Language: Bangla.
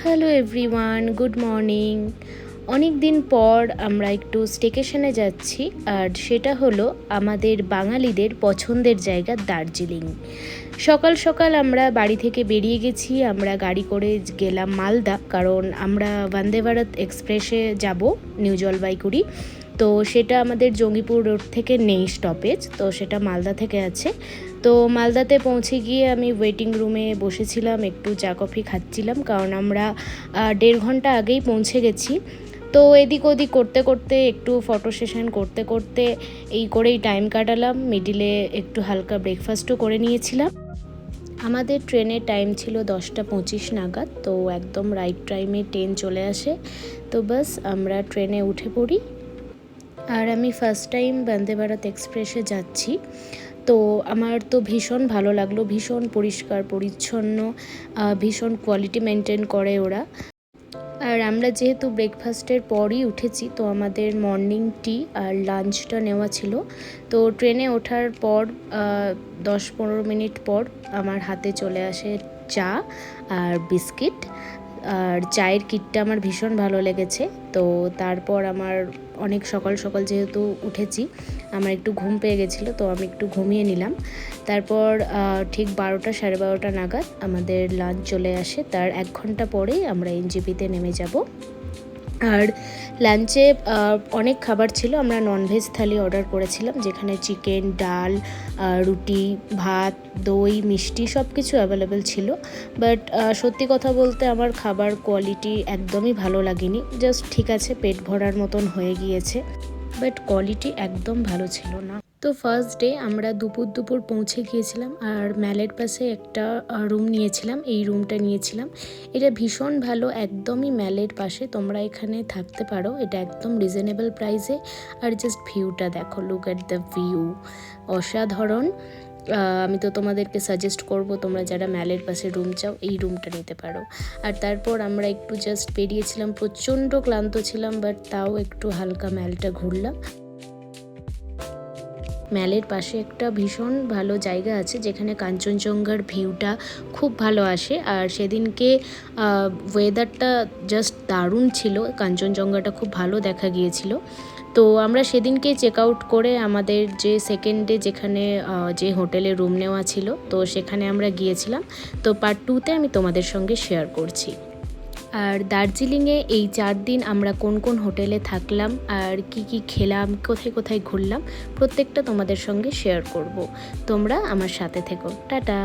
Hello everyone, good morning. অনেক দিন পর আমরা একটু স্টেকেশনে যাচ্ছি, আর সেটা হলো আমাদের বাঙালিদের পছন্দের জায়গা দার্জিলিং। সকাল সকাল আমরা বাড়ি থেকে বেরিয়ে গেছি। আমরা গাড়ি করে গেলাম মালদা, কারণ আমরা বন্দে ভারত এক্সপ্রেসে যাব নিউ জলপাইগুড়ি। তো সেটা আমাদের জঙ্গিপুর রোড থেকে নেই স্টপেজ, তো সেটা মালদা থেকে আছে। তো মালদাতে পৌঁছে গিয়ে আমি ওয়েটিং রুমে বসেছিলাম, একটু চা কফি খাচ্ছিলাম, কারণ আমরা 1.5 ঘন্টা আগেই পৌঁছে গেছি। তো এদিক ওদিক করতে করতে, একটু ফটো সেশন করতে করতে এই করেই টাইম কাটালাম। মিডিলে একটু হালকা ব্রেকফাস্টও করে নিয়েছিলাম। আমাদের ট্রেনের টাইম ছিল 10:25 নাগাদ, তো একদম রাইট টাইমে ট্রেন চলে আসে। তো বাস আমরা ট্রেনে উঠে পড়ি। আর আমি ফার্স্ট টাইম বন্দে ভারত এক্সপ্রেসে যাচ্ছি। তো আমার তো ভীষণ ভালো লাগলো, ভীষণ পরিষ্কার পরিচ্ছন্ন, ভীষণ কোয়ালিটি মেনটেন করে ওরা। আর আমরা যেহেতু ব্রেকফাস্টের পরই উঠেছি, তো আমাদের মর্নিং টি আর লাঞ্চটা নেওয়া ছিল। তো ট্রেনে ওঠার পর 10-15 মিনিট পর আমার হাতে চলে আসে চা আর বিস্কিট। আর চায়ের কিটটা আমার ভীষণ ভালো লেগেছে। তো তারপর আমার অনেক সকাল সকাল যেহেতু উঠেছি, আমার একটু ঘুম পেয়ে গেছিলো, তো আমি একটু ঘুমিয়ে নিলাম। তারপর ঠিক 12-12:30 নাগাদ আমাদের লাঞ্চ চলে আসে। তার 1 ঘন্টা পরেই আমরা এনজেপিতে নেমে যাব। আর লাঞ্চে অনেক খাবার ছিল। আমরা ননভেজ থালি অর্ডার করেছিলাম, যেখানে চিকেন, ডাল, রুটি, ভাত, দই, মিষ্টি সব কিছু অ্যাভেলেবেল ছিল। বাট সত্যি কথা বলতে আমার খাবার কোয়ালিটি একদমই ভালো লাগেনি। জাস্ট ঠিক আছে, পেট ভরার মতন হয়ে গিয়েছে, বাট কোয়ালিটি একদম ভালো ছিল না। তো ফার্স্ট ডে আমরা দুপুর পৌঁছে গিয়েছিলাম, আর ম্যালের পাশে একটা রুম নিয়েছিলাম। এই রুমটা নিয়েছিলাম, এটা ভীষণ ভালো, একদমই ম্যালের পাশে তোমরা এখানে থাকতে পারো। এটা একদম রিজনেবল প্রাইসে। আর জাস্ট ভিউটা দেখো, লুক অ্যাট দ্য ভিউ, অসাধারণ। আমি তো তোমাদেরকে সাজেস্ট করব, তোমরা যারা ম্যালের পাশে রুম চাও এই রুমটা নিতে পারো। আর তারপর আমরা একটু জাস্ট বেরিয়েছিলাম, প্রচণ্ড ক্লান্ত ছিলাম, বাট তাও একটু হালকা ম্যালটা ঘুরলাম। ম্যালের পাশে একটা ভীষণ ভালো জায়গা আছে, যেখানে কাঞ্চনজঙ্ঘার ভিউটা খুব ভালো আসে। আর সেদিনকে ওয়েদারটা জাস্ট দারুণ ছিল, কাঞ্চনজঙ্ঘাটা খুব ভালো দেখা গিয়েছিল। তো আমরা সেদিনকে চেক আউট করে আমাদের যে সেকেন্ড ডে যেখানে যে হোটেলে রুম নেওয়া ছিল, তো সেখানে আমরা গিয়েছিলাম। তো পার্ট 2তে আমি তোমাদের সঙ্গে শেয়ার করছি। আর দার্জিলিংয়ে এই 4 দিন আমরা কোন কোন হোটেলে থাকলাম, আর কি খেলাম, কোথায় কোথায় ঘুরলাম, প্রত্যেকটা তোমাদের সঙ্গে শেয়ার করব। তোমরা আমার সাথে থেকো। টাটা।